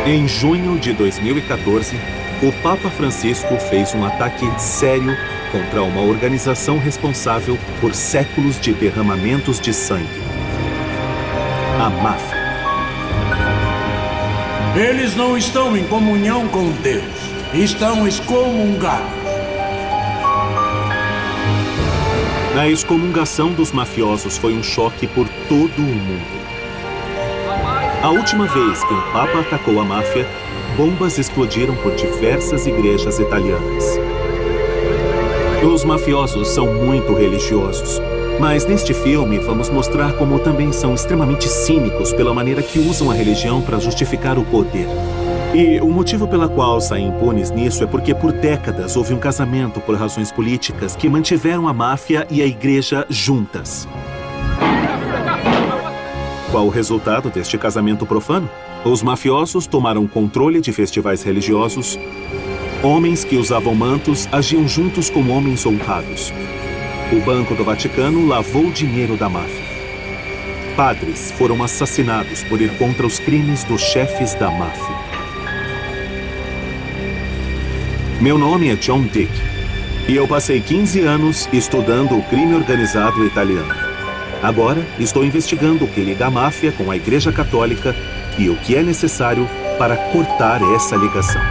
Em junho de 2014, o Papa Francisco fez um ataque sério contra uma organização responsável por séculos de derramamentos de sangue: a máfia. Eles não estão em comunhão com Deus, estão excomungados. A excomungação dos mafiosos foi um choque por todo o mundo. A última vez que um papa atacou a máfia, bombas explodiram por diversas igrejas italianas. Os mafiosos são muito religiosos, mas neste filme vamos mostrar como também são extremamente cínicos pela maneira que usam a religião para justificar o poder. E o motivo pela qual saem impunes nisso é porque por décadas houve um casamento por razões políticas que mantiveram a máfia e a igreja juntas. Qual o resultado deste casamento profano? Os mafiosos tomaram controle de festivais religiosos. Homens que usavam mantos agiam juntos com homens honrados. O Banco do Vaticano lavou o dinheiro da máfia. Padres foram assassinados por ir contra os crimes dos chefes da máfia. Meu nome é John Dick e eu passei 15 anos estudando o crime organizado italiano. Agora, estou investigando o que liga a máfia com a Igreja Católica e o que é necessário para cortar essa ligação.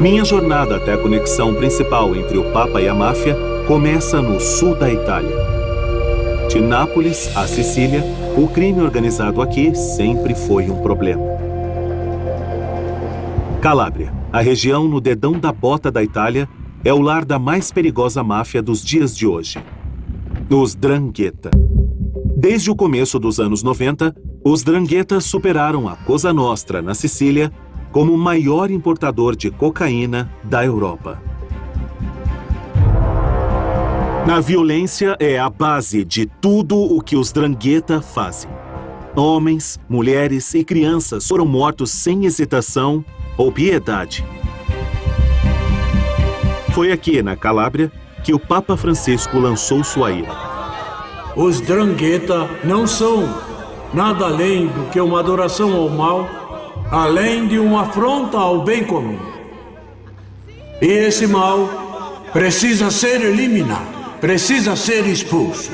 Minha jornada até a conexão principal entre o Papa e a máfia começa no sul da Itália. De Nápoles a Sicília, o crime organizado aqui sempre foi um problema. Calábria, a região no dedão da bota da Itália, é o lar da mais perigosa máfia dos dias de hoje: os 'Ndrangheta. Desde o começo dos anos 90, os 'Ndrangheta superaram a Cosa Nostra, na Sicília, como o maior importador de cocaína da Europa. A violência é a base de tudo o que os 'Ndrangheta fazem. Homens, mulheres e crianças foram mortos sem hesitação ou piedade. Foi aqui, na Calábria, que o Papa Francisco lançou sua ira. Os 'Ndrangheta não são nada além do que uma adoração ao mal, além de uma afronta ao bem comum. E esse mal precisa ser eliminado, precisa ser expulso.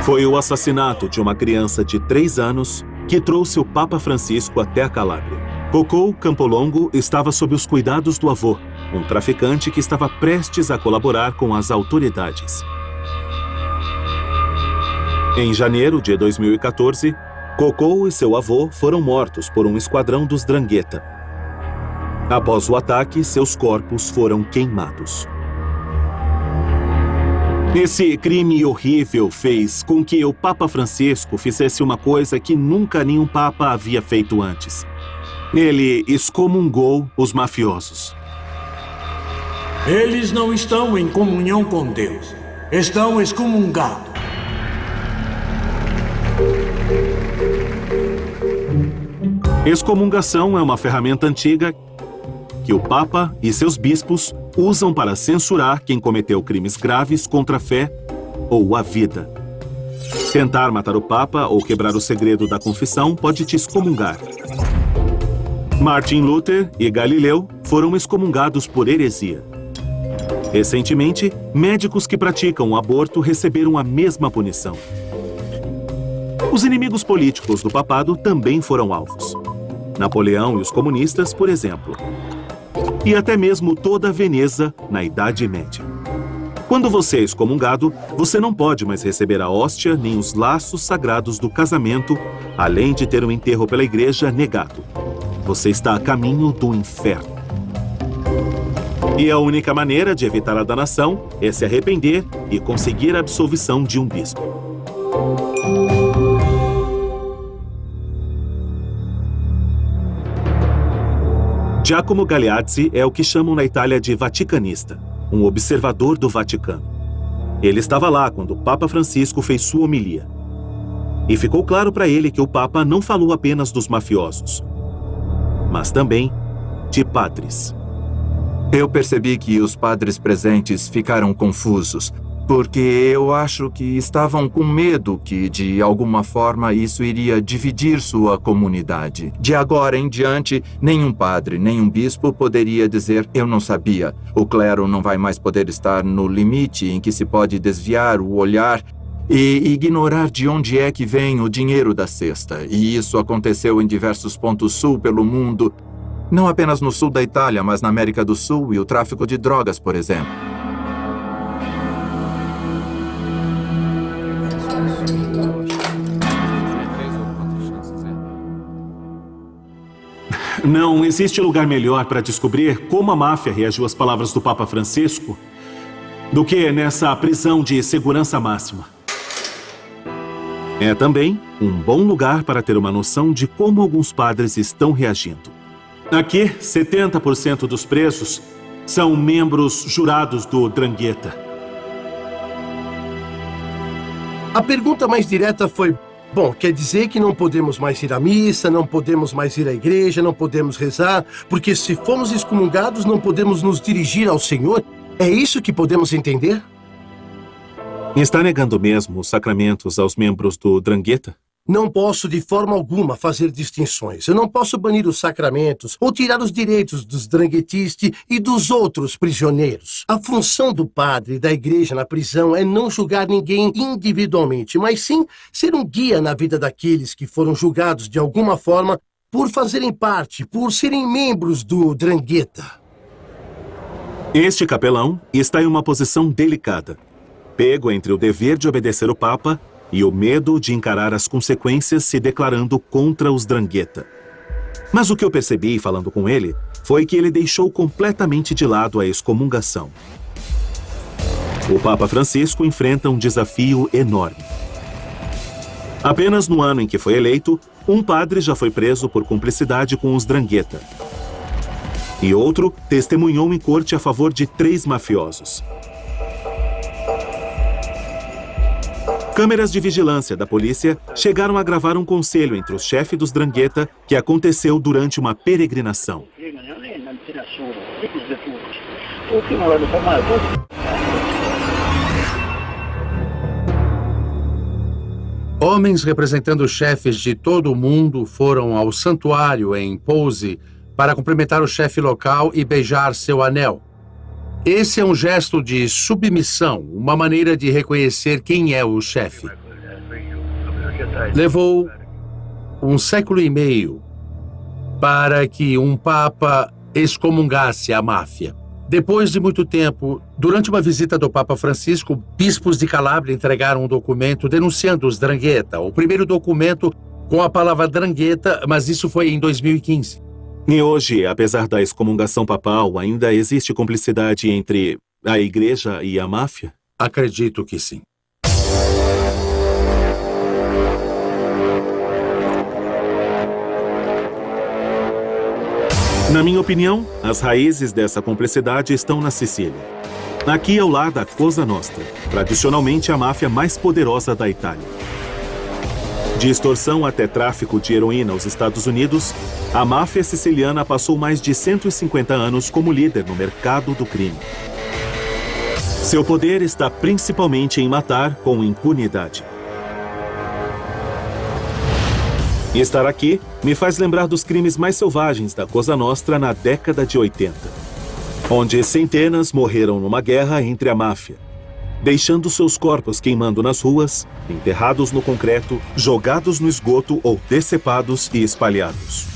Foi o assassinato de uma criança de 3 anos que trouxe o Papa Francisco até a Calábria. Cocò Campolongo estava sob os cuidados do avô, um traficante que estava prestes a colaborar com as autoridades. Em janeiro de 2014, Cocò e seu avô foram mortos por um esquadrão dos 'Ndrangheta. Após o ataque, seus corpos foram queimados. Esse crime horrível fez com que o Papa Francisco fizesse uma coisa que nunca nenhum Papa havia feito antes. Ele excomungou os mafiosos. Eles não estão em comunhão com Deus, estão excomungados. Excomungação é uma ferramenta antiga que o Papa e seus bispos usam para censurar quem cometeu crimes graves contra a fé ou a vida. Tentar matar o Papa ou quebrar o segredo da confissão pode te excomungar. Martin Luther e Galileu foram excomungados por heresia. Recentemente, médicos que praticam o aborto receberam a mesma punição. Os inimigos políticos do papado também foram alvos. Napoleão e os comunistas, por exemplo. E até mesmo toda a Veneza na Idade Média. Quando você é excomungado, você não pode mais receber a hóstia nem os laços sagrados do casamento, além de ter um enterro pela igreja negado. Você está a caminho do inferno. E a única maneira de evitar a danação é se arrepender e conseguir a absolvição de um bispo. Giacomo Galeazzi é o que chamam na Itália de vaticanista, um observador do Vaticano. Ele estava lá quando o Papa Francisco fez sua homilia. E ficou claro para ele que o Papa não falou apenas dos mafiosos, mas também de padres. Eu percebi que os padres presentes ficaram confusos, porque eu acho que estavam com medo que, de alguma forma, isso iria dividir sua comunidade. De agora em diante, nenhum padre, nenhum bispo poderia dizer "eu não sabia". O clero não vai mais poder estar no limite em que se pode desviar o olhar e ignorar de onde é que vem o dinheiro da cesta. E isso aconteceu em diversos pontos sul pelo mundo, não apenas no sul da Itália, mas na América do Sul e o tráfico de drogas, por exemplo. Não existe lugar melhor para descobrir como a máfia reagiu às palavras do Papa Francisco do que nessa prisão de segurança máxima. É também um bom lugar para ter uma noção de como alguns padres estão reagindo. Aqui, 70% dos presos são membros jurados do 'Ndrangheta. A pergunta mais direta foi: bom, quer dizer que não podemos mais ir à missa, não podemos mais ir à igreja, não podemos rezar, porque se fomos excomungados não podemos nos dirigir ao Senhor? É isso que podemos entender? Está negando mesmo os sacramentos aos membros do 'Ndrangheta? Não posso de forma alguma fazer distinções. Eu não posso banir os sacramentos ou tirar os direitos dos dranghetisti e dos outros prisioneiros. A função do padre e da igreja na prisão é não julgar ninguém individualmente, mas sim ser um guia na vida daqueles que foram julgados de alguma forma por fazerem parte, por serem membros do 'Ndrangheta. Este capelão está em uma posição delicada, pego entre o dever de obedecer o Papa e o medo de encarar as consequências se declarando contra os 'Ndrangheta. Mas o que eu percebi falando com ele foi que ele deixou completamente de lado a excomungação. O Papa Francisco enfrenta um desafio enorme. Apenas no ano em que foi eleito, um padre já foi preso por cumplicidade com os 'Ndrangheta. E outro testemunhou em corte a favor de 3 mafiosos. Câmeras de vigilância da polícia chegaram a gravar um conselho entre o chefe dos 'Ndrangheta que aconteceu durante uma peregrinação. Homens representando chefes de todo o mundo foram ao santuário em Pose para cumprimentar o chefe local e beijar seu anel. Esse é um gesto de submissão, uma maneira de reconhecer quem é o chefe. Levou 1 século e meio para que um papa excomungasse a máfia. Depois de muito tempo, durante uma visita do Papa Francisco, bispos de Calábria entregaram um documento denunciando os 'Ndrangheta, o primeiro documento com a palavra 'Ndrangheta, mas isso foi em 2015. E hoje, apesar da excomungação papal, ainda existe cumplicidade entre a igreja e a máfia? Acredito que sim. Na minha opinião, as raízes dessa cumplicidade estão na Sicília. Aqui ao lado da Cosa Nostra, tradicionalmente a máfia mais poderosa da Itália. De extorsão até tráfico de heroína aos Estados Unidos, a máfia siciliana passou mais de 150 anos como líder no mercado do crime. Seu poder está principalmente em matar com impunidade. Estar aqui me faz lembrar dos crimes mais selvagens da Cosa Nostra na década de 80, onde centenas morreram numa guerra entre a máfia, deixando seus corpos queimando nas ruas, enterrados no concreto, jogados no esgoto ou decepados e espalhados.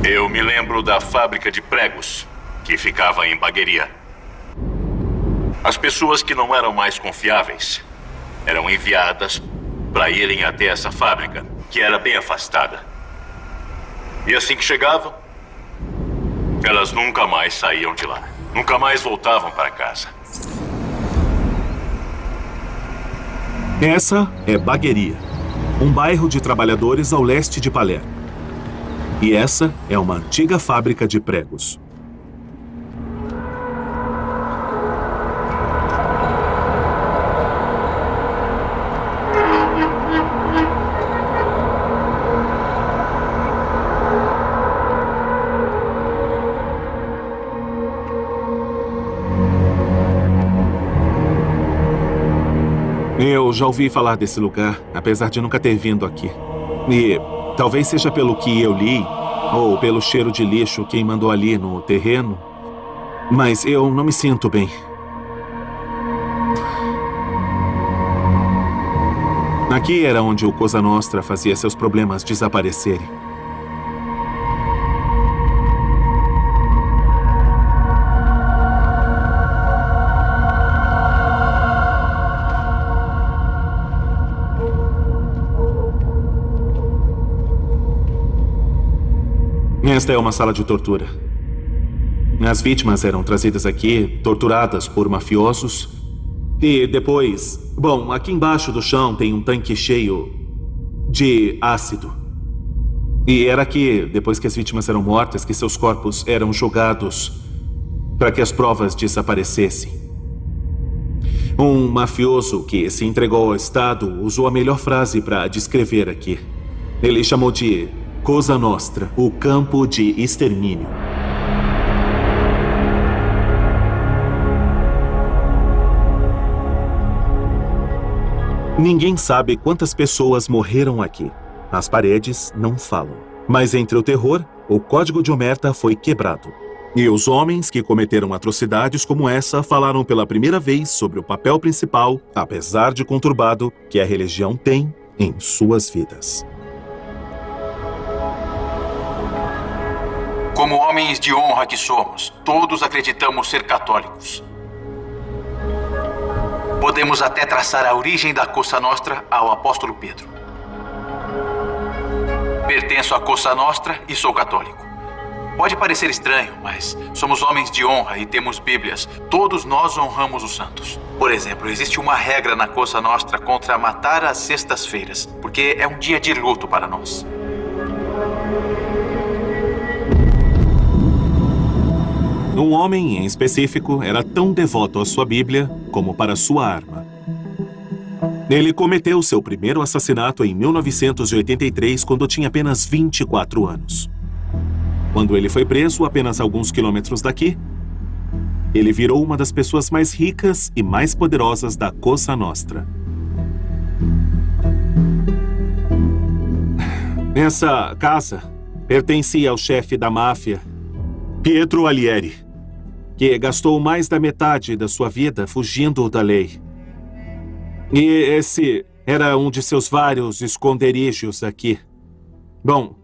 Eu me lembro da fábrica de pregos, que ficava em Bagheria. As pessoas que não eram mais confiáveis eram enviadas para irem até essa fábrica, que era bem afastada. E assim que chegavam, elas nunca mais saíam de lá. Nunca mais voltavam para casa. Essa é Bagheria, um bairro de trabalhadores ao leste de Palermo. E essa é uma antiga fábrica de pregos. Eu já ouvi falar desse lugar, apesar de nunca ter vindo aqui. E talvez seja pelo que eu li, ou pelo cheiro de lixo queimando ali no terreno, mas eu não me sinto bem. Aqui era onde o Cosa Nostra fazia seus problemas desaparecerem. Esta é uma sala de tortura. As vítimas eram trazidas aqui, torturadas por mafiosos. E depois... Bom, aqui embaixo do chão tem um tanque cheio de ácido. E era aqui, depois que as vítimas eram mortas, que seus corpos eram jogados para que as provas desaparecessem. Um mafioso que se entregou ao Estado usou a melhor frase para descrever aqui. Ele chamou de Cosa Nostra, o campo de extermínio. Ninguém sabe quantas pessoas morreram aqui. As paredes não falam. Mas entre o terror, o código de Omerta foi quebrado. E os homens que cometeram atrocidades como essa falaram pela primeira vez sobre o papel principal, apesar de conturbado, que a religião tem em suas vidas. Como homens de honra que somos, todos acreditamos ser católicos. Podemos até traçar a origem da Cosa Nostra ao apóstolo Pedro. Pertenço à Cosa Nostra e sou católico. Pode parecer estranho, mas somos homens de honra e temos Bíblias. Todos nós honramos os santos. Por exemplo, existe uma regra na Cosa Nostra contra matar às sextas-feiras, porque é um dia de luto para nós. Um homem, em específico, era tão devoto à sua Bíblia como para sua arma. Ele cometeu seu primeiro assassinato em 1983, quando tinha apenas 24 anos. Quando ele foi preso, apenas alguns quilômetros daqui, ele virou uma das pessoas mais ricas e mais poderosas da Cosa Nostra. Essa casa pertencia ao chefe da máfia, Pietro Alieri, que gastou mais da metade da sua vida fugindo da lei. E esse era um de seus vários esconderijos aqui. Bom,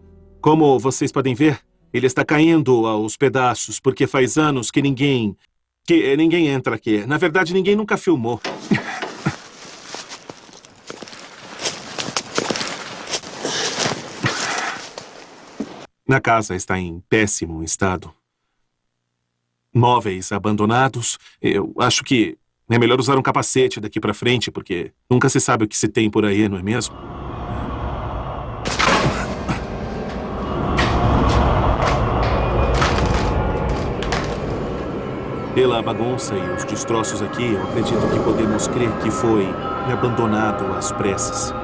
como vocês podem ver, ele está caindo aos pedaços porque faz anos que ninguém entra aqui. Na verdade, ninguém nunca filmou. A casa está em péssimo estado. Móveis abandonados. Eu acho que é melhor usar um capacete daqui pra frente, porque nunca se sabe o que se tem por aí, não é mesmo? Pela bagunça e os destroços aqui, eu acredito que podemos crer que foi abandonado às pressas.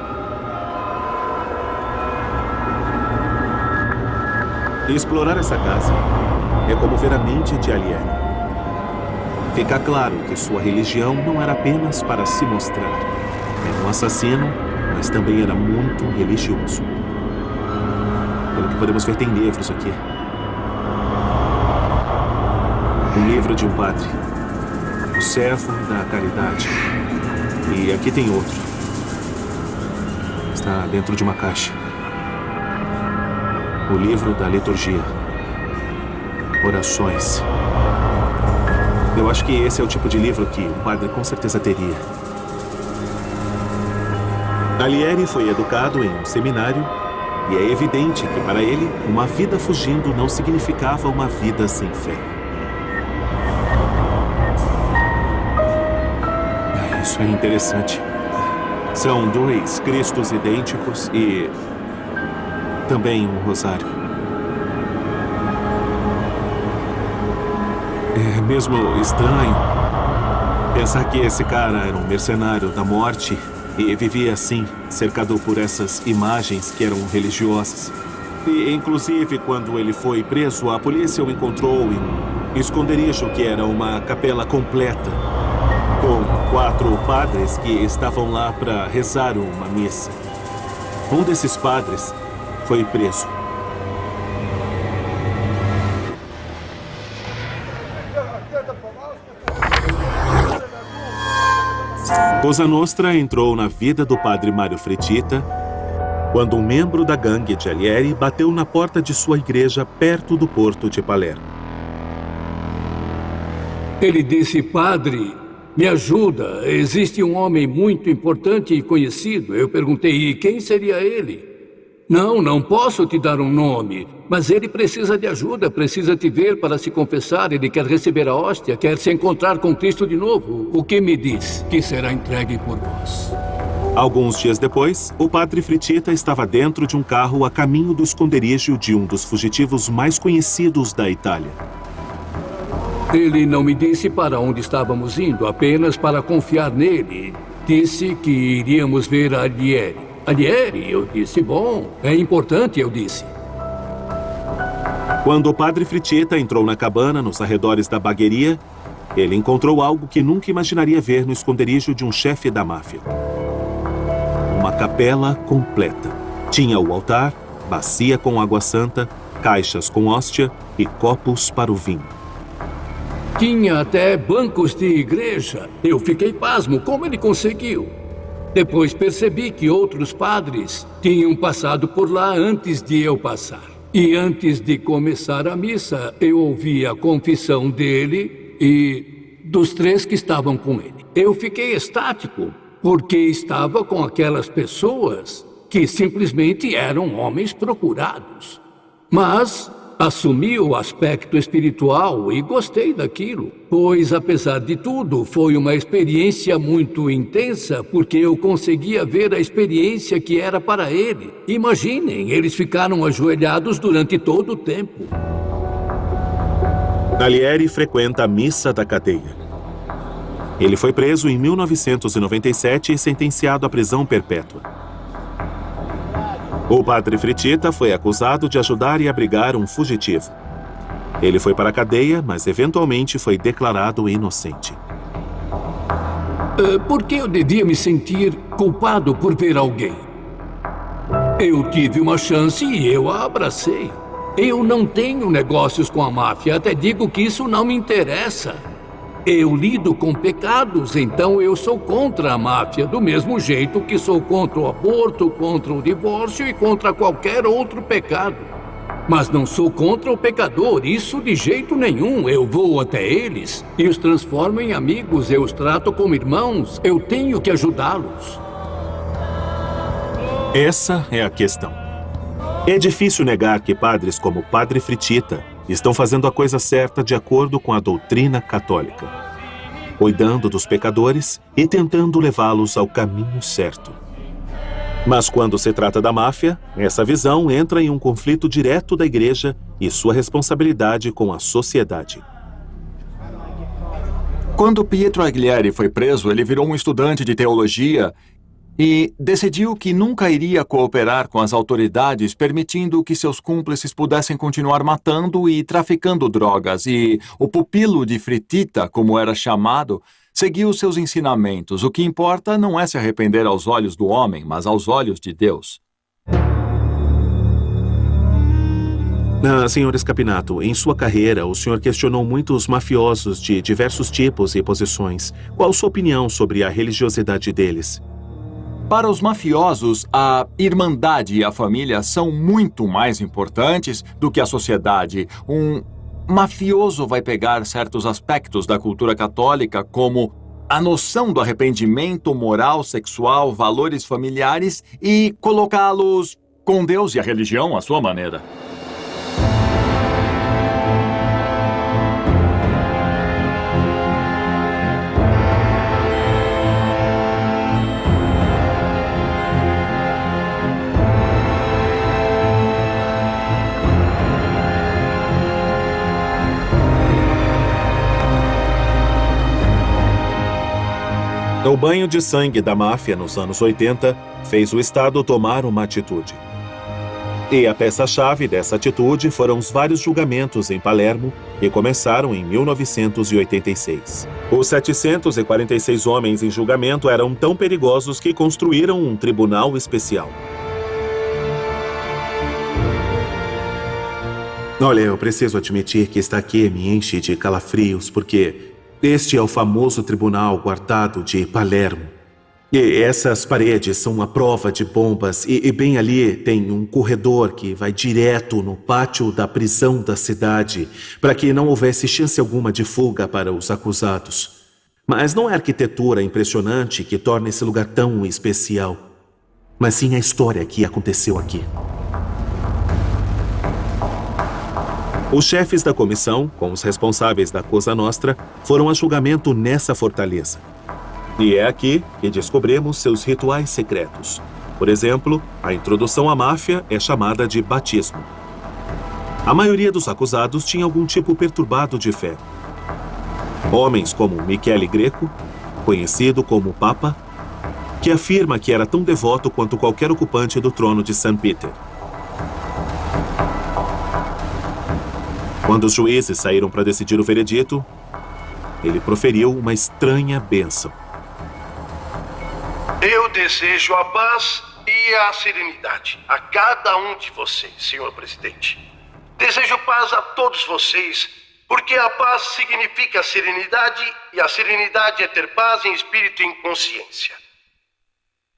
Explorar essa casa é como ver a mente de Alieri. Fica claro que sua religião não era apenas para se mostrar. Era um assassino, mas também era muito religioso. Pelo que podemos ver, tem livros aqui. Um livro de um padre, o servo da caridade. E aqui tem outro. Está dentro de uma caixa. O livro da liturgia. Orações. Eu acho que esse é o tipo de livro que o padre com certeza teria. Alieri foi educado em um seminário e é evidente que para ele, uma vida fugindo não significava uma vida sem fé. Isso é interessante. São dois Cristos idênticos e também um rosário. É mesmo estranho pensar que esse cara era um mercenário da morte e vivia assim, cercado por essas imagens que eram religiosas. E, inclusive, quando ele foi preso, a polícia o encontrou em um esconderijo que era uma capela completa, com 4 padres que estavam lá para rezar uma missa. Um desses padres foi preso. Cosa Nostra entrou na vida do padre Mário Fritita quando um membro da gangue de Alieri bateu na porta de sua igreja perto do porto de Palermo. Ele disse: padre, me ajuda, existe um homem muito importante e conhecido. Eu perguntei: e quem seria ele? Não posso te dar um nome, mas ele precisa de ajuda, precisa te ver para se confessar, ele quer receber a hóstia, quer se encontrar com Cristo de novo. O que me diz? Que será entregue por vós. Alguns dias depois, o padre Fritita estava dentro de um carro a caminho do esconderijo de um dos fugitivos mais conhecidos da Itália. Ele não me disse para onde estávamos indo, apenas para confiar nele. Disse que iríamos ver Alieri. Alieri? Eu disse: bom, é importante, eu disse. Quando o padre Fritita entrou na cabana nos arredores da bagueria, ele encontrou algo que nunca imaginaria ver no esconderijo de um chefe da máfia. Uma capela completa. Tinha o altar, bacia com água santa, caixas com hóstia e copos para o vinho. Tinha até bancos de igreja. Eu fiquei pasmo, como ele conseguiu? Depois percebi que outros padres tinham passado por lá antes de eu passar. E antes de começar a missa, eu ouvi a confissão dele e dos 3 que estavam com ele. Eu fiquei estático, porque estava com aquelas pessoas que simplesmente eram homens procurados. Mas assumi o aspecto espiritual e gostei daquilo, pois, apesar de tudo, foi uma experiência muito intensa, porque eu conseguia ver a experiência que era para ele. Imaginem, eles ficaram ajoelhados durante todo o tempo. Alieri frequenta a missa da cadeia. Ele foi preso em 1997 e sentenciado à prisão perpétua. O padre Fritita foi acusado de ajudar e abrigar um fugitivo. Ele foi para a cadeia, mas eventualmente foi declarado inocente. Por que eu devia me sentir culpado por ver alguém? Eu tive uma chance e eu a abracei. Eu não tenho negócios com a máfia, até digo que isso não me interessa. Eu lido com pecados, então eu sou contra a máfia, do mesmo jeito que sou contra o aborto, contra o divórcio e contra qualquer outro pecado. Mas não sou contra o pecador, isso de jeito nenhum. Eu vou até eles e os transformo em amigos, eu os trato como irmãos, eu tenho que ajudá-los. Essa é a questão. É difícil negar que padres como o padre Fritita estão fazendo a coisa certa de acordo com a doutrina católica, cuidando dos pecadores e tentando levá-los ao caminho certo. Mas quando se trata da máfia, essa visão entra em um conflito direto da igreja e sua responsabilidade com a sociedade. Quando Pietro Aglieri foi preso, ele virou um estudante de teologia e decidiu que nunca iria cooperar com as autoridades, permitindo que seus cúmplices pudessem continuar matando e traficando drogas. E o pupilo de Fritita, como era chamado, seguiu seus ensinamentos. O que importa não é se arrepender aos olhos do homem, mas aos olhos de Deus. Senhor Scapinato, em sua carreira, o senhor questionou muitos mafiosos de diversos tipos e posições. Qual sua opinião sobre a religiosidade deles? Para os mafiosos, a irmandade e a família são muito mais importantes do que a sociedade. Um mafioso vai pegar certos aspectos da cultura católica, como a noção do arrependimento moral, sexual, valores familiares, e colocá-los com Deus e a religião à sua maneira. O banho de sangue da máfia nos anos 80 fez o Estado tomar uma atitude. E a peça-chave dessa atitude foram os vários julgamentos em Palermo que começaram em 1986. Os 746 homens em julgamento eram tão perigosos que construíram um tribunal especial. Olha, eu preciso admitir que estar aqui me enche de calafrios, porque este é o famoso tribunal guardado de Palermo. E essas paredes são uma prova de bombas e bem ali tem um corredor que vai direto no pátio da prisão da cidade para que não houvesse chance alguma de fuga para os acusados. Mas não é a arquitetura impressionante que torna esse lugar tão especial, mas sim a história que aconteceu aqui. Os chefes da comissão, com os responsáveis da Cosa Nostra, foram a julgamento nessa fortaleza. E é aqui que descobrimos seus rituais secretos. Por exemplo, a introdução à máfia é chamada de batismo. A maioria dos acusados tinha algum tipo perturbado de fé. Homens como Michele Greco, conhecido como Papa, que afirma que era tão devoto quanto qualquer ocupante do trono de St. Peter. Quando os juízes saíram para decidir o veredito, ele proferiu uma estranha bênção. Eu desejo a paz e a serenidade a cada um de vocês, senhor presidente. Desejo paz a todos vocês, porque a paz significa serenidade e a serenidade é ter paz em espírito e em consciência.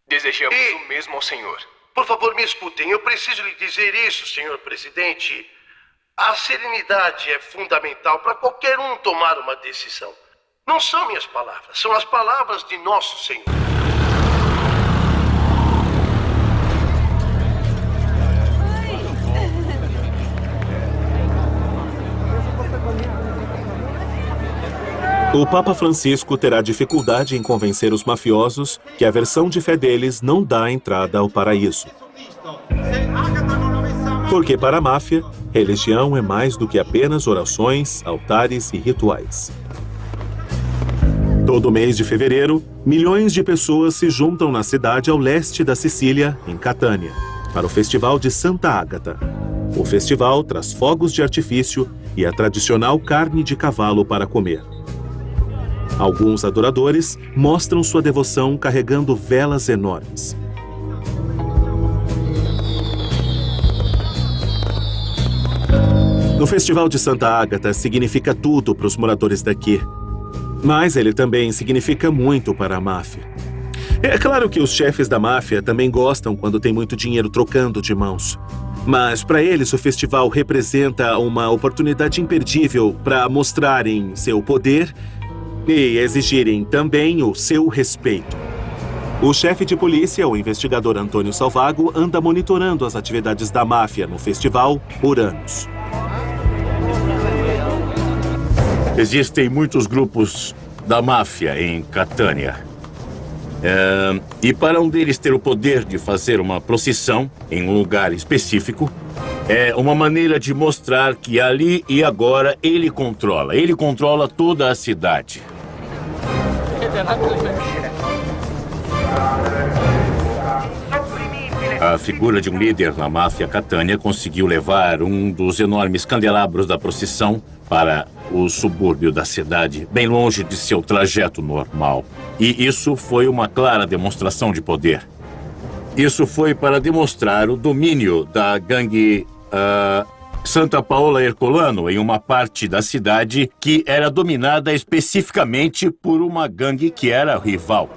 Desejamos o mesmo ao senhor. Por favor, me escutem. Eu preciso lhe dizer isso, senhor presidente. A serenidade é fundamental para qualquer um tomar uma decisão. Não são minhas palavras, são as palavras de nosso Senhor. O Papa Francisco terá dificuldade em convencer os mafiosos que a versão de fé deles não dá entrada ao paraíso. Porque para a máfia, religião é mais do que apenas orações, altares e rituais. Todo mês de fevereiro, milhões de pessoas se juntam na cidade ao leste da Sicília, em Catânia, para o Festival de Santa Ágata. O festival traz fogos de artifício e a tradicional carne de cavalo para comer. Alguns adoradores mostram sua devoção carregando velas enormes. O Festival de Santa Ágata significa tudo para os moradores daqui, mas ele também significa muito para a máfia. É claro que os chefes da máfia também gostam quando tem muito dinheiro trocando de mãos, mas para eles o festival representa uma oportunidade imperdível para mostrarem seu poder e exigirem também o seu respeito. O chefe de polícia, o investigador Antônio Salvago, anda monitorando as atividades da máfia no festival por anos. Existem muitos grupos da máfia em Catânia. E para um deles ter o poder de fazer uma procissão em um lugar específico, é uma maneira de mostrar que ali e agora ele controla toda a cidade. A figura de um líder na máfia Catânia conseguiu levar um dos enormes candelabros da procissão para o subúrbio da cidade, bem longe de seu trajeto normal. E isso foi uma clara demonstração de poder. Isso foi para demonstrar o domínio da gangue Santa Paola Ercolano em uma parte da cidade que era dominada especificamente por uma gangue que era rival.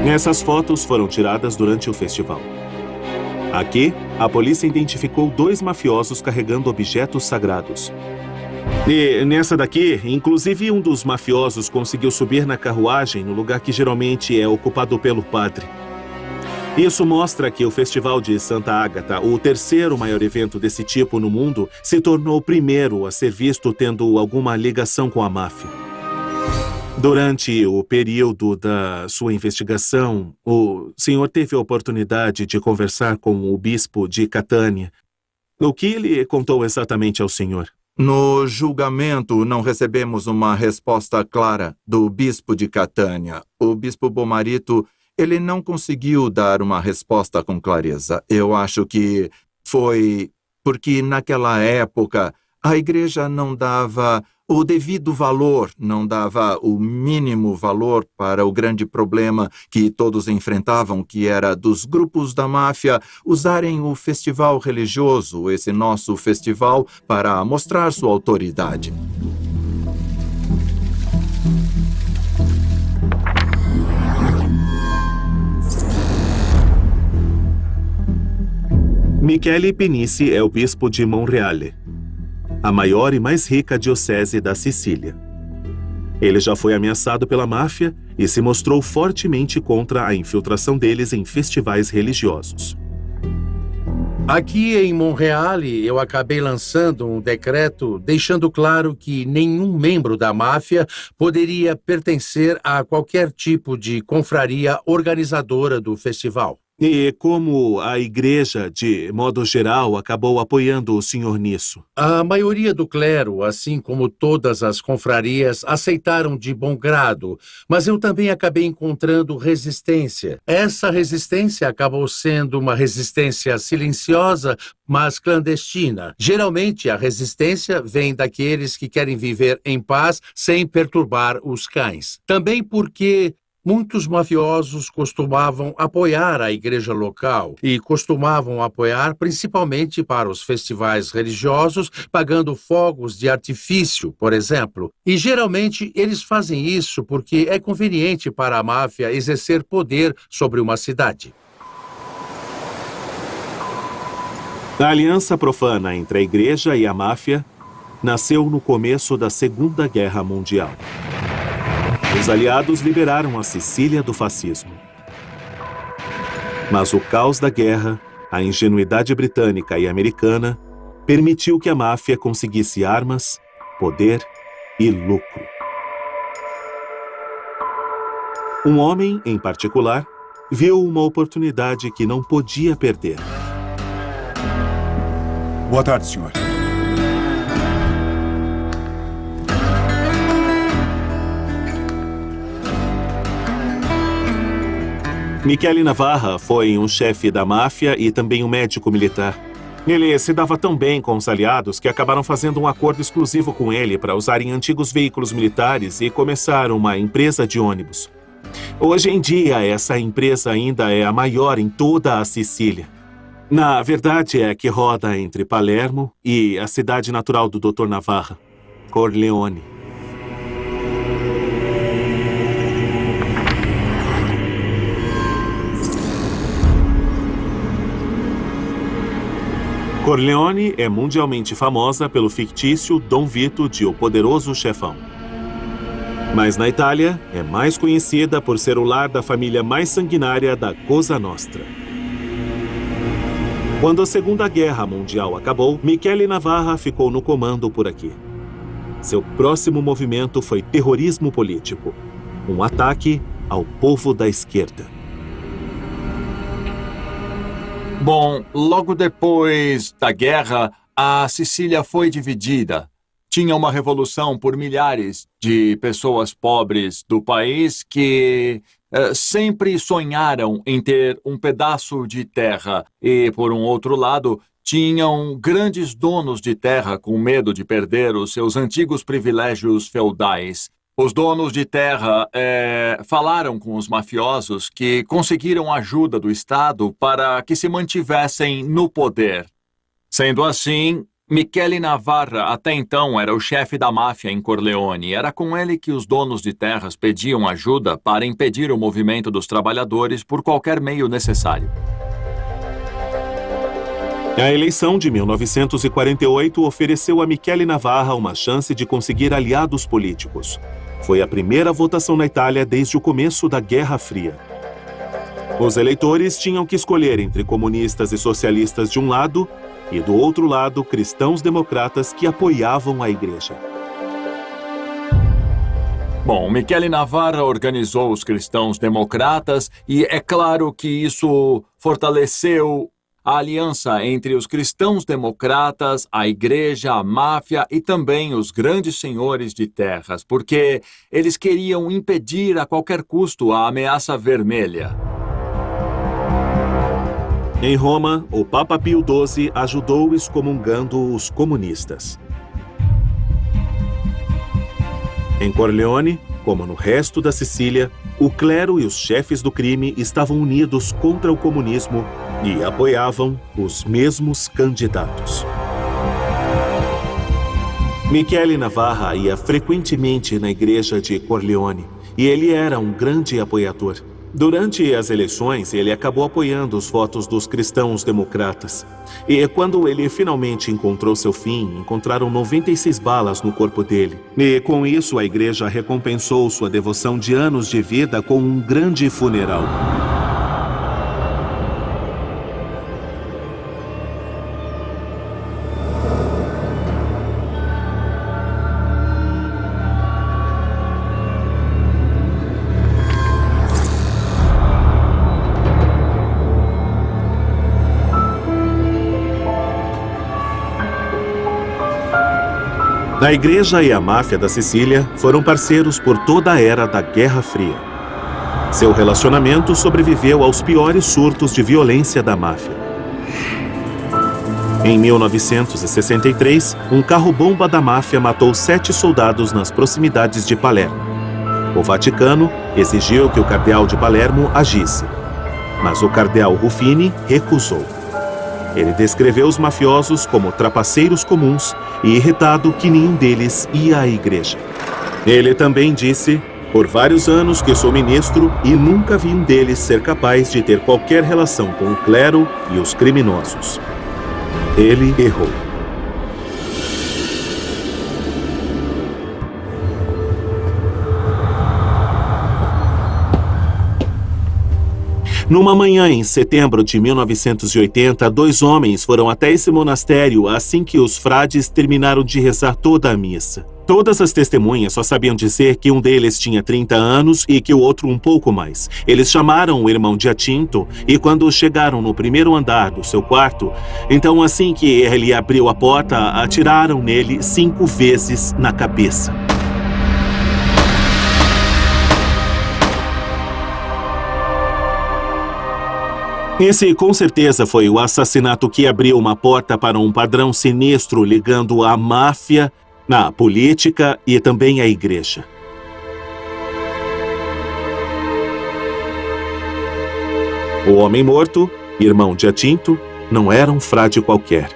Essas fotos foram tiradas durante o festival. Aqui, a polícia identificou 2 mafiosos carregando objetos sagrados. E nessa daqui, inclusive um dos mafiosos conseguiu subir na carruagem no lugar que geralmente é ocupado pelo padre. Isso mostra que o Festival de Santa Ágata, o terceiro maior evento desse tipo no mundo, se tornou o primeiro a ser visto tendo alguma ligação com a máfia. Durante o período da sua investigação, o senhor teve a oportunidade de conversar com o bispo de Catânia O que ele contou exatamente ao senhor? No julgamento, não recebemos uma resposta clara do bispo de Catânia. O bispo Bomarito, ele não conseguiu dar uma resposta com clareza. Eu acho que foi porque naquela época a igreja não dava o devido valor, não dava o mínimo valor para o grande problema que todos enfrentavam, que era dos grupos da máfia usarem o festival religioso, esse nosso festival, para mostrar sua autoridade. Michele Penici é o bispo de Monreale, a maior e mais rica diocese da Sicília. Ele já foi ameaçado pela máfia e se mostrou fortemente contra a infiltração deles em festivais religiosos. Aqui em Monreale, eu acabei lançando um decreto deixando claro que nenhum membro da máfia poderia pertencer a qualquer tipo de confraria organizadora do festival. E como a igreja, de modo geral, acabou apoiando o senhor nisso? A maioria do clero, assim como todas as confrarias, aceitaram de bom grado, mas eu também acabei encontrando resistência. Essa resistência acabou sendo uma resistência silenciosa, mas clandestina. Geralmente, a resistência vem daqueles que querem viver em paz sem perturbar os cães. Também porque muitos mafiosos costumavam apoiar a igreja local e costumavam apoiar principalmente para os festivais religiosos, pagando fogos de artifício, por exemplo. E geralmente eles fazem isso porque é conveniente para a máfia exercer poder sobre uma cidade. A aliança profana entre a igreja e a máfia nasceu no começo da Segunda Guerra Mundial. Os aliados liberaram a Sicília do fascismo. Mas o caos da guerra, a ingenuidade britânica e americana, permitiu que a máfia conseguisse armas, poder e lucro. Um homem, em particular, viu uma oportunidade que não podia perder. Boa tarde, senhor. Michele Navarra foi um chefe da máfia e também um médico militar. Ele se dava tão bem com os aliados que acabaram fazendo um acordo exclusivo com ele para usarem antigos veículos militares e começar uma empresa de ônibus. Hoje em dia, essa empresa ainda é a maior em toda a Sicília. Na verdade, é que roda entre Palermo e a cidade natural do Dr. Navarra, Corleone. Corleone é mundialmente famosa pelo fictício Dom Vito de O Poderoso Chefão. Mas na Itália, é mais conhecida por ser o lar da família mais sanguinária da Cosa Nostra. Quando a Segunda Guerra Mundial acabou, Michele Navarra ficou no comando por aqui. Seu próximo movimento foi terrorismo político, um ataque ao povo da esquerda. Bom, logo depois da guerra, a Sicília foi dividida. Tinha uma revolução por milhares de pessoas pobres do país que sempre sonharam em ter um pedaço de terra. E, por um outro lado, tinham grandes donos de terra com medo de perder os seus antigos privilégios feudais. Os donos de terra falaram com os mafiosos que conseguiram ajuda do Estado para que se mantivessem no poder. Sendo assim, Michele Navarra até então era o chefe da máfia em Corleone. Era com ele que os donos de terras pediam ajuda para impedir o movimento dos trabalhadores por qualquer meio necessário. A eleição de 1948 ofereceu a Michele Navarra uma chance de conseguir aliados políticos. Foi a primeira votação na Itália desde o começo da Guerra Fria. Os eleitores tinham que escolher entre comunistas e socialistas de um lado e, do outro lado, cristãos democratas que apoiavam a igreja. Bom, Michele Navarra organizou os cristãos democratas e é claro que isso fortaleceu a aliança entre os cristãos democratas, a igreja, a máfia e também os grandes senhores de terras, porque eles queriam impedir a qualquer custo a ameaça vermelha. Em Roma, o Papa Pio XII ajudou excomungando os comunistas. Em Corleone, como no resto da Sicília, o clero e os chefes do crime estavam unidos contra o comunismo e apoiavam os mesmos candidatos. Michele Navarra ia frequentemente na igreja de Corleone e ele era um grande apoiador. Durante as eleições, ele acabou apoiando os votos dos cristãos democratas. E quando ele finalmente encontrou seu fim, encontraram 96 balas no corpo dele. E com isso, a igreja recompensou sua devoção de anos de vida com um grande funeral. A igreja e a máfia da Sicília foram parceiros por toda a era da Guerra Fria. Seu relacionamento sobreviveu aos piores surtos de violência da máfia. Em 1963, um carro-bomba da máfia matou 7 soldados nas proximidades de Palermo. O Vaticano exigiu que o cardeal de Palermo agisse, mas o cardeal Ruffini recusou. Ele descreveu os mafiosos como trapaceiros comuns e irritado que nenhum deles ia à igreja. Ele também disse, por vários anos que sou ministro e nunca vi um deles ser capaz de ter qualquer relação com o clero e os criminosos. Ele errou. Numa manhã em setembro de 1980, 2 homens foram até esse monastério assim que os frades terminaram de rezar toda a missa. Todas as testemunhas só sabiam dizer que um deles tinha 30 anos e que o outro um pouco mais. Eles chamaram o irmão Giacinto e quando chegaram no primeiro andar do seu quarto, então assim que ele abriu a porta, atiraram nele 5 vezes na cabeça. Esse, com certeza, foi o assassinato que abriu uma porta para um padrão sinistro ligando a máfia, a política e também a igreja. O homem morto, irmão Giacinto, não era um frade qualquer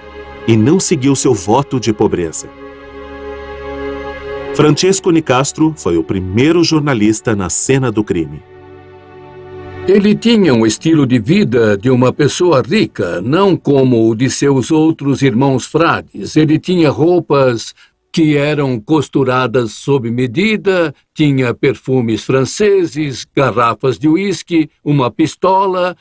e não seguiu seu voto de pobreza. Francesco Nicastro foi o primeiro jornalista na cena do crime. Ele tinha um estilo de vida de uma pessoa rica, não como o de seus outros irmãos frades. Ele tinha roupas que eram costuradas sob medida, tinha perfumes franceses, garrafas de uísque, uma pistola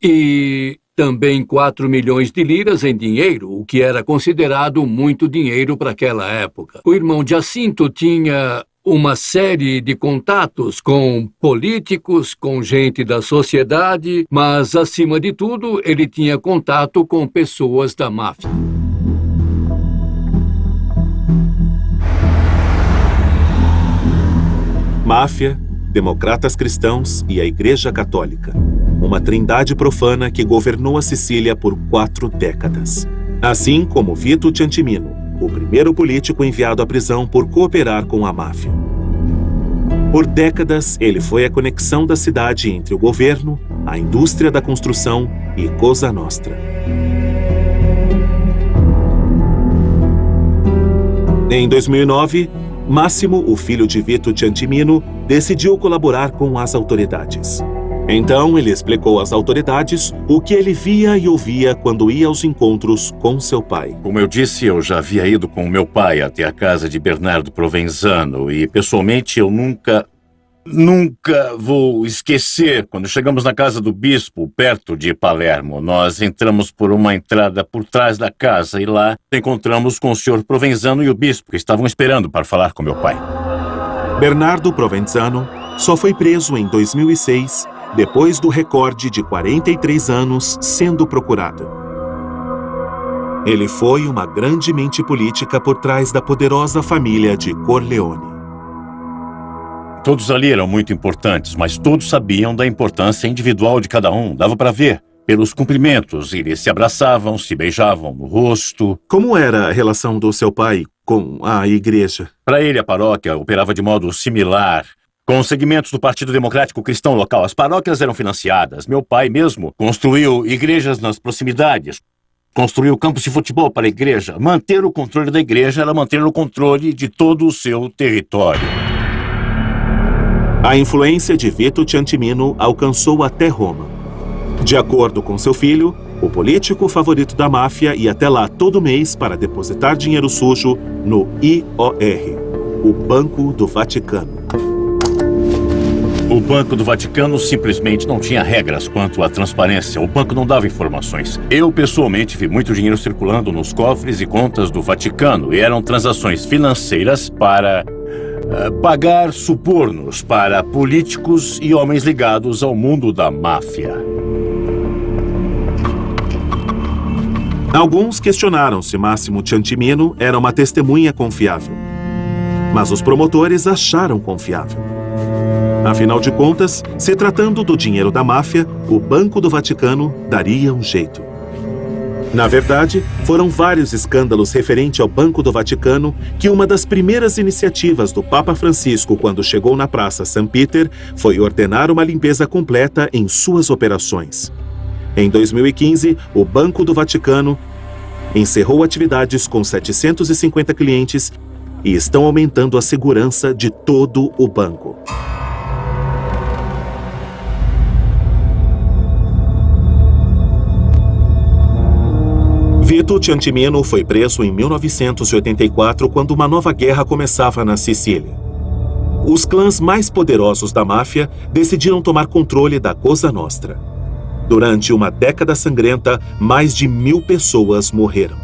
e também 4 milhões de liras em dinheiro, o que era considerado muito dinheiro para aquela época. O irmão Giacinto tinha uma série de contatos com políticos, com gente da sociedade, mas, acima de tudo, ele tinha contato com pessoas da máfia. Máfia, democratas cristãos e a Igreja Católica. Uma trindade profana que governou a Sicília por 4 décadas. Assim como Vito Ciantimino, o primeiro político enviado à prisão por cooperar com a máfia. Por décadas, ele foi a conexão da cidade entre o governo, a indústria da construção e Cosa Nostra. Em 2009, Massimo, o filho de Vito Ciantimino, decidiu colaborar com as autoridades. Então, ele explicou às autoridades o que ele via e ouvia quando ia aos encontros com seu pai. Como eu disse, eu já havia ido com meu pai até a casa de Bernardo Provenzano e, pessoalmente, eu nunca vou esquecer. Quando chegamos na casa do bispo, perto de Palermo, nós entramos por uma entrada por trás da casa e lá encontramos com o senhor Provenzano e o bispo, que estavam esperando para falar com meu pai. Bernardo Provenzano só foi preso em 2006, depois do recorde de 43 anos sendo procurado. Ele foi uma grande mente política por trás da poderosa família de Corleone. Todos ali eram muito importantes, mas todos sabiam da importância individual de cada um. Dava para ver. Pelos cumprimentos, eles se abraçavam, se beijavam no rosto. Como era a relação do seu pai com a igreja? Para ele, a paróquia operava de modo similar, com os segmentos do Partido Democrático Cristão local. As paróquias eram financiadas. Meu pai mesmo construiu igrejas nas proximidades. Construiu campos de futebol para a igreja. Manter o controle da igreja era manter o controle de todo o seu território. A influência de Vito Ciantimino alcançou até Roma. De acordo com seu filho, o político favorito da máfia ia até lá todo mês para depositar dinheiro sujo no IOR, o Banco do Vaticano. O Banco do Vaticano simplesmente não tinha regras quanto à transparência. O banco não dava informações. Eu, pessoalmente, vi muito dinheiro circulando nos cofres e contas do Vaticano, e eram transações financeiras para pagar subornos para políticos e homens ligados ao mundo da máfia. Alguns questionaram se Máximo Ciantimino era uma testemunha confiável. Mas os promotores acharam confiável. Afinal de contas, se tratando do dinheiro da máfia, o Banco do Vaticano daria um jeito. Na verdade, foram vários escândalos referentes ao Banco do Vaticano que uma das primeiras iniciativas do Papa Francisco quando chegou na Praça St. Peter foi ordenar uma limpeza completa em suas operações. Em 2015, o Banco do Vaticano encerrou atividades com 750 clientes e estão aumentando a segurança de todo o banco. Vito Ciantimino foi preso em 1984 quando uma nova guerra começava na Sicília. Os clãs mais poderosos da máfia decidiram tomar controle da Cosa Nostra. Durante uma década sangrenta, mais de 1000 pessoas morreram.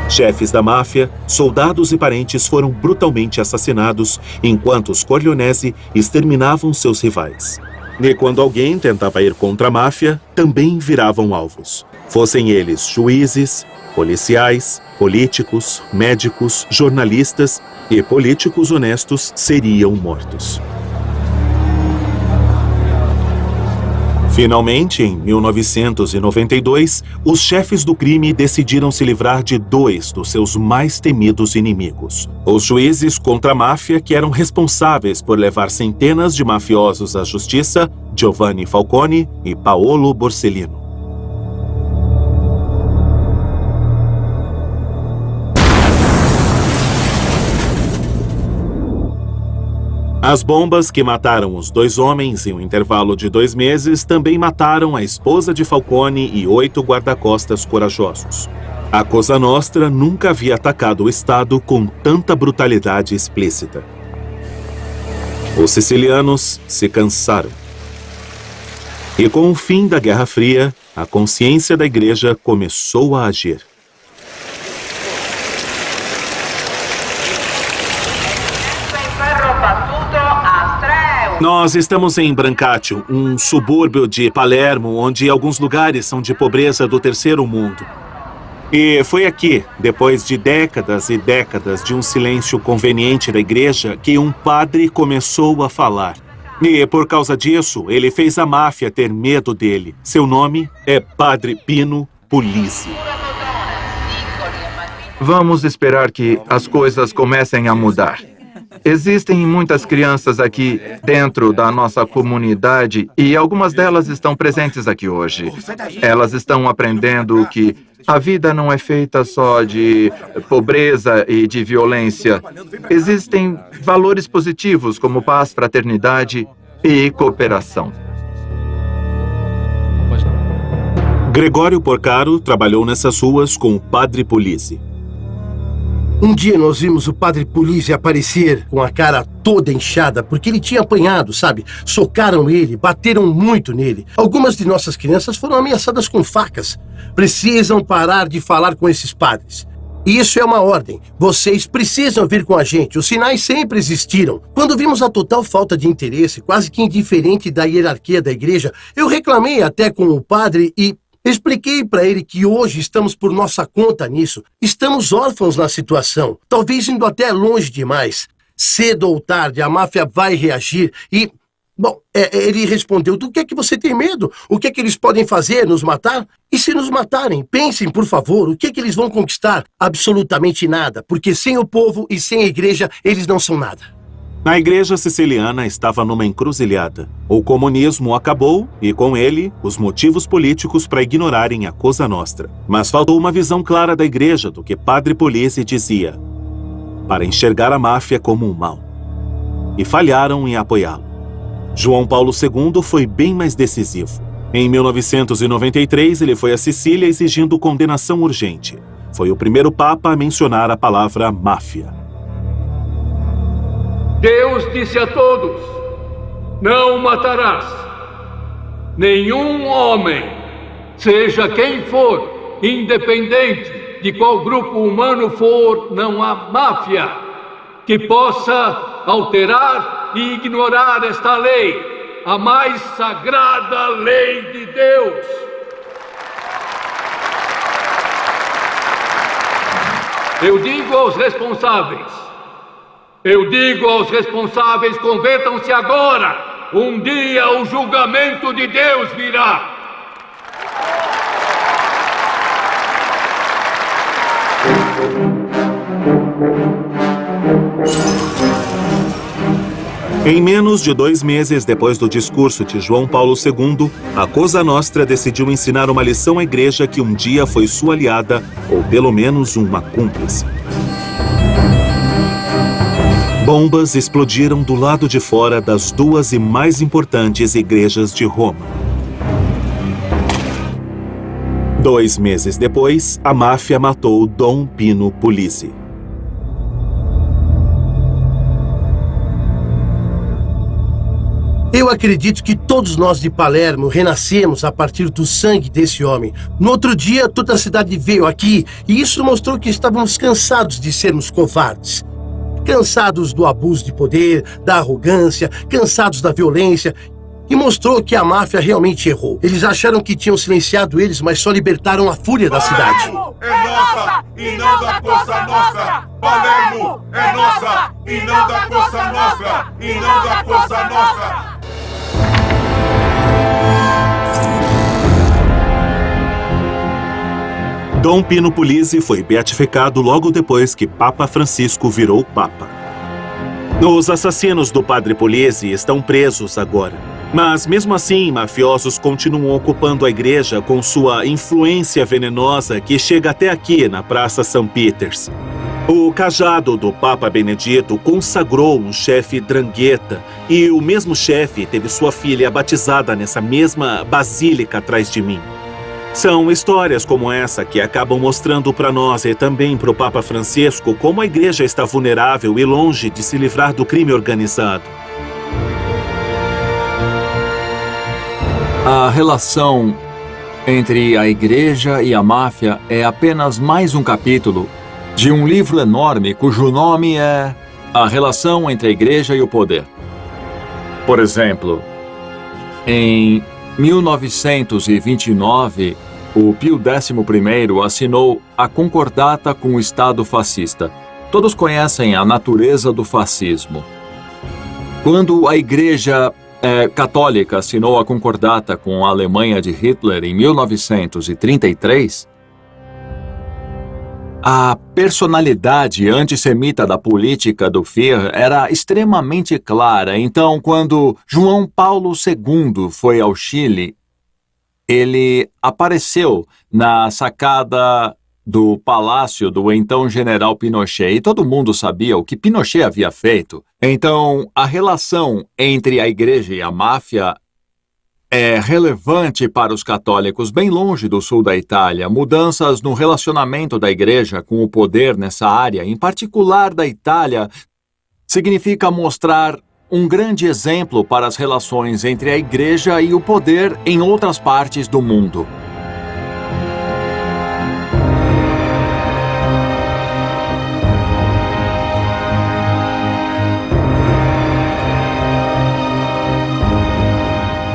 Chefes da máfia, soldados e parentes foram brutalmente assassinados, enquanto os Corleonesi exterminavam seus rivais. E quando alguém tentava ir contra a máfia, também viravam alvos. Fossem eles juízes, policiais, políticos, médicos, jornalistas e políticos honestos seriam mortos. Finalmente, em 1992, os chefes do crime decidiram se livrar de 2 dos seus mais temidos inimigos. Os juízes contra a máfia que eram responsáveis por levar centenas de mafiosos à justiça, Giovanni Falcone e Paolo Borsellino. As bombas que mataram os 2 homens em um intervalo de 2 meses também mataram a esposa de Falcone e 8 guarda-costas corajosos. A Cosa Nostra nunca havia atacado o Estado com tanta brutalidade explícita. Os sicilianos se cansaram. E com o fim da Guerra Fria, a consciência da igreja começou a agir. Nós estamos em Brancaccio, um subúrbio de Palermo, onde alguns lugares são de pobreza do terceiro mundo. E foi aqui, depois de décadas e décadas de um silêncio conveniente da igreja, que um padre começou a falar. E por causa disso, ele fez a máfia ter medo dele. Seu nome é Padre Pino Puglisi. Vamos esperar que as coisas comecem a mudar. Existem muitas crianças aqui dentro da nossa comunidade e algumas delas estão presentes aqui hoje. Elas estão aprendendo que a vida não é feita só de pobreza e de violência. Existem valores positivos como paz, fraternidade e cooperação. Gregório Porcaro trabalhou nessas ruas com o Padre Puglisi. Um dia nós vimos o Padre Puglisi aparecer com a cara toda inchada porque ele tinha apanhado, sabe? Socaram ele, bateram muito nele. Algumas de nossas crianças foram ameaçadas com facas. Precisam parar de falar com esses padres. E isso é uma ordem. Vocês precisam vir com a gente. Os sinais sempre existiram. Quando vimos a total falta de interesse, quase que indiferente da hierarquia da igreja, eu reclamei até com o padre e Expliquei para ele que hoje estamos por nossa conta nisso. Estamos órfãos na situação, talvez indo até longe demais. Cedo ou tarde, a máfia vai reagir e... Bom, ele respondeu, do que é que você tem medo? O que é que eles podem fazer? Nos matar? E se nos matarem? Pensem, por favor, o que é que eles vão conquistar? Absolutamente nada, porque sem o povo e sem a igreja, eles não são nada. A igreja siciliana estava numa encruzilhada. O comunismo acabou e, com ele, os motivos políticos para ignorarem a Cosa Nostra. Mas faltou uma visão clara da igreja do que Padre Polisi dizia, para enxergar a máfia como um mal. E falharam em apoiá-lo. João Paulo II foi bem mais decisivo. Em 1993, ele foi a Sicília exigindo condenação urgente. Foi o primeiro papa a mencionar a palavra máfia. Deus disse a todos: não matarás. Nenhum homem, seja quem for, independente de qual grupo humano for, não há máfia que possa alterar e ignorar esta lei, a mais sagrada lei de Deus. Eu digo aos responsáveis, convertam-se agora. Um dia o julgamento de Deus virá. Em menos de 2 meses depois do discurso de João Paulo II, a Cosa Nostra decidiu ensinar uma lição à igreja que um dia foi sua aliada, ou pelo menos uma cúmplice. Bombas explodiram do lado de fora das 2 e mais importantes igrejas de Roma. 2 meses depois, a máfia matou Dom Pino Pulici. Eu acredito que todos nós de Palermo renascemos a partir do sangue desse homem. No outro dia, toda a cidade veio aqui e isso mostrou que estávamos cansados de sermos covardes. Cansados do abuso de poder, da arrogância, cansados da violência. E mostrou que a máfia realmente errou. Eles acharam que tinham silenciado eles, mas só libertaram a fúria da cidade. Palermo é nossa e não da Cosa Nostra! Palermo é nossa e não da Cosa Nostra! E não da Cosa Nostra! Dom Pino Pulici foi beatificado logo depois que Papa Francisco virou Papa. Os assassinos do Padre Pulici estão presos agora. Mas, mesmo assim, mafiosos continuam ocupando a igreja com sua influência venenosa que chega até aqui, na Praça St. Peters. O cajado do Papa Benedito consagrou um chefe Drangheta e o mesmo chefe teve sua filha batizada nessa mesma basílica atrás de mim. São histórias como essa que acabam mostrando para nós e também para o Papa Francisco como a igreja está vulnerável e longe de se livrar do crime organizado. A relação entre a igreja e a máfia é apenas mais um capítulo de um livro enorme cujo nome é A Relação entre a Igreja e o Poder. Por exemplo, em 1929, o Pio XI assinou a concordata com o Estado fascista. Todos conhecem a natureza do fascismo. Quando a Igreja católica assinou a concordata com a Alemanha de Hitler em 1933, a personalidade antissemita da política do Führer era extremamente clara. Então, quando João Paulo II foi ao Chile, ele apareceu na sacada do palácio do então general Pinochet e todo mundo sabia o que Pinochet havia feito. Então, a relação entre a igreja e a máfia é relevante para os católicos bem longe do sul da Itália. Mudanças no relacionamento da igreja com o poder nessa área, em particular da Itália, significa mostrar um grande exemplo para as relações entre a igreja e o poder em outras partes do mundo.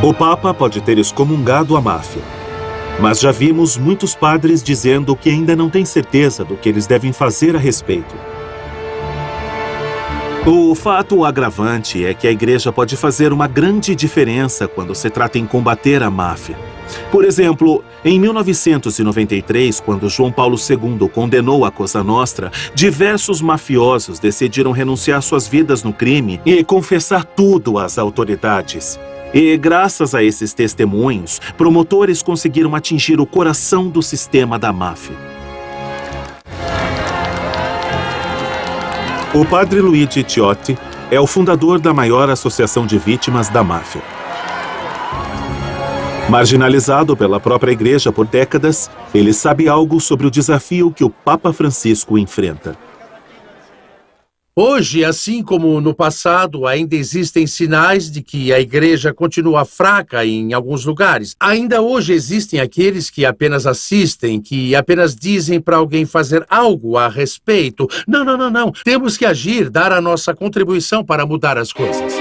O Papa pode ter excomungado a máfia, Mas já vimos muitos padres dizendo que ainda não têm certeza do que eles devem fazer a respeito. O fato agravante é que a igreja pode fazer uma grande diferença quando se trata em combater a máfia. Por exemplo, em 1993, quando João Paulo II condenou a Cosa Nostra, diversos mafiosos decidiram renunciar suas vidas no crime e confessar tudo às autoridades. E, graças a esses testemunhos, promotores conseguiram atingir o coração do sistema da máfia. O padre Luigi Ciotti é o fundador da maior associação de vítimas da máfia. Marginalizado pela própria igreja por décadas, ele sabe algo sobre o desafio que o Papa Francisco enfrenta. Hoje, assim como no passado, ainda existem sinais de que a igreja continua fraca em alguns lugares. Ainda hoje existem aqueles que apenas assistem, que apenas dizem para alguém fazer algo a respeito. Não. Temos que agir, dar a nossa contribuição para mudar as coisas.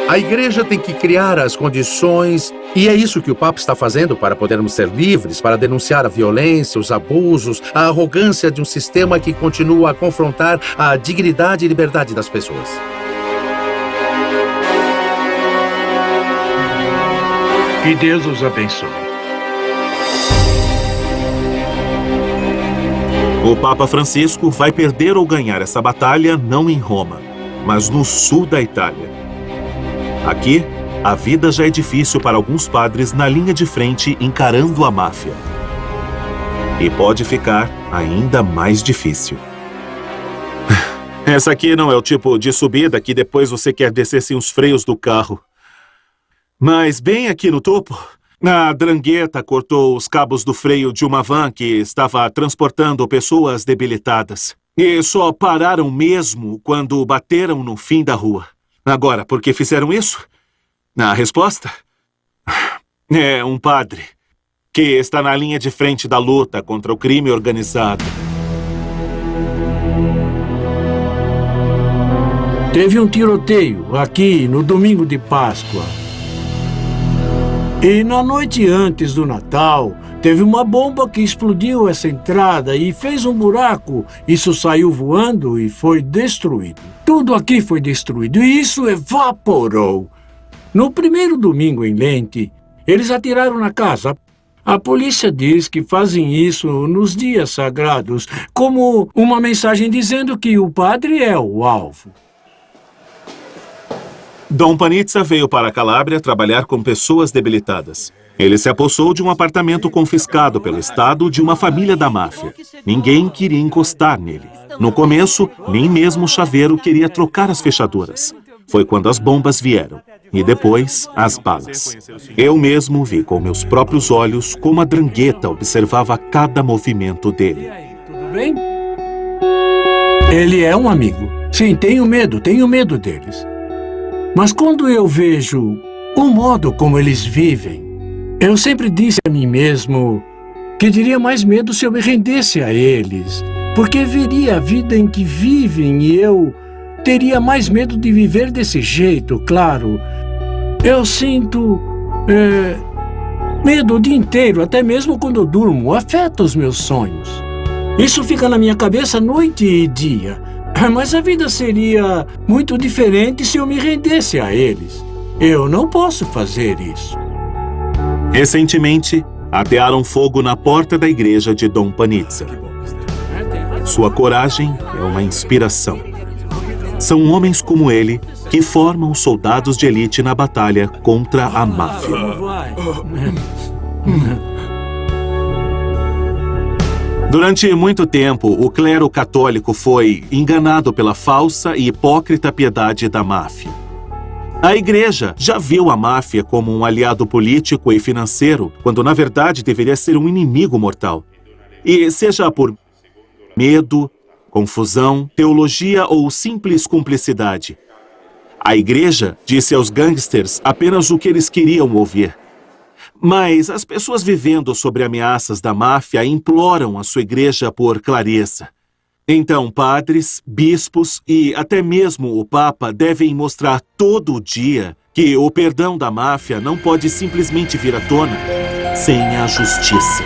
A igreja tem que criar as condições, e é isso que o Papa está fazendo para podermos ser livres, para denunciar a violência, os abusos, a arrogância de um sistema que continua a confrontar a dignidade e liberdade das pessoas. Que Deus os abençoe. O Papa Francisco vai perder ou ganhar essa batalha não em Roma, mas no sul da Itália. Aqui, a vida já é difícil para alguns padres na linha de frente encarando a máfia. E pode ficar ainda mais difícil. Essa aqui não é o tipo de subida que depois você quer descer sem os freios do carro. Mas bem aqui no topo, a Drangheta cortou os cabos do freio de uma van que estava transportando pessoas debilitadas. E só pararam mesmo quando bateram no fim da rua. Agora, por que fizeram isso? A resposta? É um padre que está na linha de frente da luta contra o crime organizado. Teve um tiroteio aqui no domingo de Páscoa. E na noite antes do Natal, teve uma bomba que explodiu essa entrada e fez um buraco. Isso saiu voando e foi destruído. Tudo aqui foi destruído e isso evaporou. No primeiro domingo em Lente, eles atiraram na casa. A polícia diz que fazem isso nos dias sagrados, como uma mensagem dizendo que o padre é o alvo. Dom Panizza veio para a Calábria trabalhar com pessoas debilitadas. Ele se apossou de um apartamento confiscado pelo Estado de uma família da máfia. Ninguém queria encostar nele. No começo, nem mesmo o chaveiro queria trocar as fechaduras. Foi quando as bombas vieram. E depois, as balas. Eu mesmo vi com meus próprios olhos como a Drangheta observava cada movimento dele. Tudo bem? Ele é um amigo. Sim, tenho medo deles. Mas quando eu vejo o modo como eles vivem, eu sempre disse a mim mesmo que teria mais medo se eu me rendesse a eles, porque veria a vida em que vivem e eu teria mais medo de viver desse jeito, claro. Eu sinto medo o dia inteiro, até mesmo quando eu durmo, afeta os meus sonhos. Isso fica na minha cabeça noite e dia. Mas a vida seria muito diferente se eu me rendesse a eles. Eu não posso fazer isso. Recentemente, atearam fogo na porta da igreja de Dom Panizza. Sua coragem é uma inspiração. São homens como ele que formam os soldados de elite na batalha contra a máfia. Durante muito tempo, o clero católico foi enganado pela falsa e hipócrita piedade da máfia. A igreja já viu a máfia como um aliado político e financeiro, quando na verdade deveria ser um inimigo mortal. E seja por medo, confusão, teologia ou simples cumplicidade, a igreja disse aos gangsters apenas o que eles queriam ouvir. Mas as pessoas vivendo sobre ameaças da máfia imploram a sua igreja por clareza. Então, padres, bispos e até mesmo o Papa devem mostrar todo dia que o perdão da máfia não pode simplesmente vir à tona. sem a justiça.